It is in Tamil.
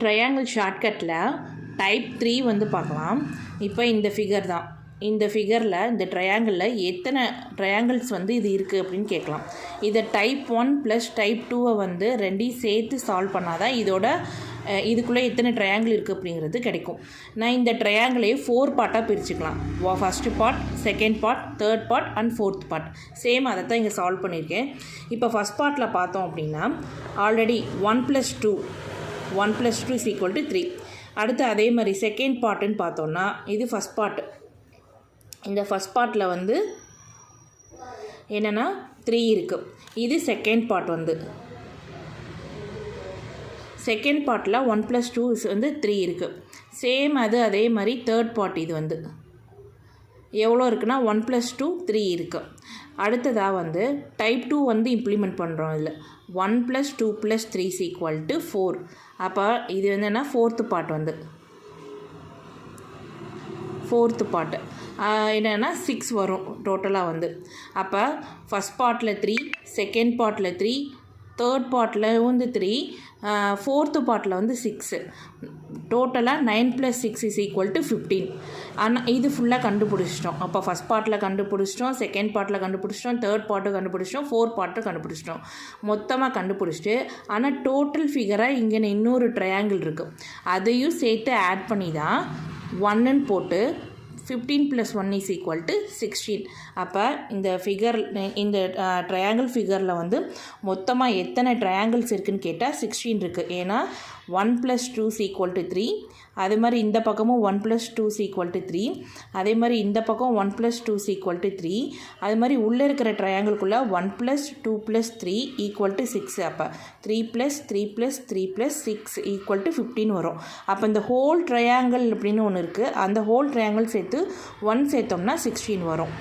ட்ரையாங்கிள் ஷார்ட்கட்டில் டைப் 3 வந்து பார்க்கலாம். இப்போ இந்த ஃபிகர் தான். இந்த ஃபிகரில் இந்த ட்ரையாங்கிளில் எத்தனை ட்ரையாங்கிள்ஸ் வந்து இது இருக்குது அப்படின்னு கேட்கலாம். இதை டைப் 1 ப்ளஸ் டைப் 2 வந்து ரெண்டையும் சேர்த்து சால்வ் பண்ணால் தான் இதோட இதுக்குள்ளே எத்தனை ட்ரையாங்கிள் இருக்குது அப்படிங்கிறது கிடைக்கும். நான் இந்த ட்ரையாங்கிளே 4 பார்ட்டாக பிரிச்சுக்கலாம். First part, second part, third part and fourth part. Same அதை தான் இங்கே சால்வ் பண்ணியிருக்கேன். இப்போ ஃபஸ்ட் பார்ட்டில் பார்த்தோம் அப்படின்னா ஆல்ரெடி 1 + 2 = 3. அடுத்து அதே மாதிரி செகண்ட் பார்ட்டுன்னு பார்த்தோன்னா இது ஃபஸ்ட் பார்ட்டு. இந்த ஃபஸ்ட் பார்ட்டில் வந்து என்னென்னா 3 இருக்குது. இது செகண்ட் பார்ட் வந்து செகண்ட் பார்ட்டில் 1 + 2 வந்து 3 இருக்குது. சேம் அதே மாதிரி தேர்ட் பார்ட் இது வந்து எவ்வளோ இருக்குன்னா 1 + 2 3 இருக்குது. அடுத்ததாக வந்து டைப் 2 வந்து இம்ப்ளிமெண்ட் பண்ணுறோம். இதில் 1 + 2 + 3 = 4. அப்போ இது வந்து என்ன ஃபோர்த்து பார்ட் வந்து ஃபோர்த்து பார்ட்டு என்னென்னா 6 வரும் டோட்டலாக வந்து. அப்போ ஃபஸ்ட் பார்ட்டில் 3, செகண்ட் பார்ட்டில் 3, தேர்ட் பார்ட்டில் வந்து 3, ஃபோர்த்து பார்ட்டில் வந்து 6. டோட்டலாக 9 + 6 = 15. ஆனால் இது ஃபுல்லாக கண்டுபிடிச்சிட்டோம். அப்போ ஃபஸ்ட் பார்ட்டில் கண்டுபிடிச்சிட்டோம், செகண்ட் பார்ட்டில் கண்டுபிடிச்சிட்டோம், தேர்ட் பார்ட்டு கண்டுபிடிச்சிட்டோம், ஃபோர்த் பார்ட்டு கண்டுபிடிச்சிட்டோம். மொத்தமாக கண்டுபிடிச்சிட்டு ஆனால் டோட்டல் ஃபிகராக இங்கே இன்னொரு ட்ரையாங்கிள் இருக்குது. அதையும் சேர்த்து ஆட் பண்ணி தான் 1ன்னு போட்டு 15 + 1 = 16. அப்போ இந்த ஃபிகர் இந்த ட்ரையாங்கிள் ஃபிகரில் வந்து மொத்தமாக எத்தனை ட்ரையாங்கிள்ஸ் இருக்குதுன்னு கேட்டால் 16 இருக்குது. ஏன்னா 1 + 2 = 3. அதே மாதிரி இந்த பக்கமும் 1 + 2 = 3. அதே மாதிரி இந்த பக்கம் 1 + 2 = 3. அது மாதிரி உள்ளே இருக்கிற ட்ரையாங்கிள்குள்ளே 1 + 2 + 3 = 6. அப்போ 3 + 3 + 3 + 6 = 15 வரும். அப்போ இந்த ஹோல் ட்ரையாங்கிள் அப்படின்னு ஒன்று இருக்குது. அந்த ஹோல் ட்ரையாங்கிள் சேர்த்து 1 சேர்த்தோம்னா 16 வரும்.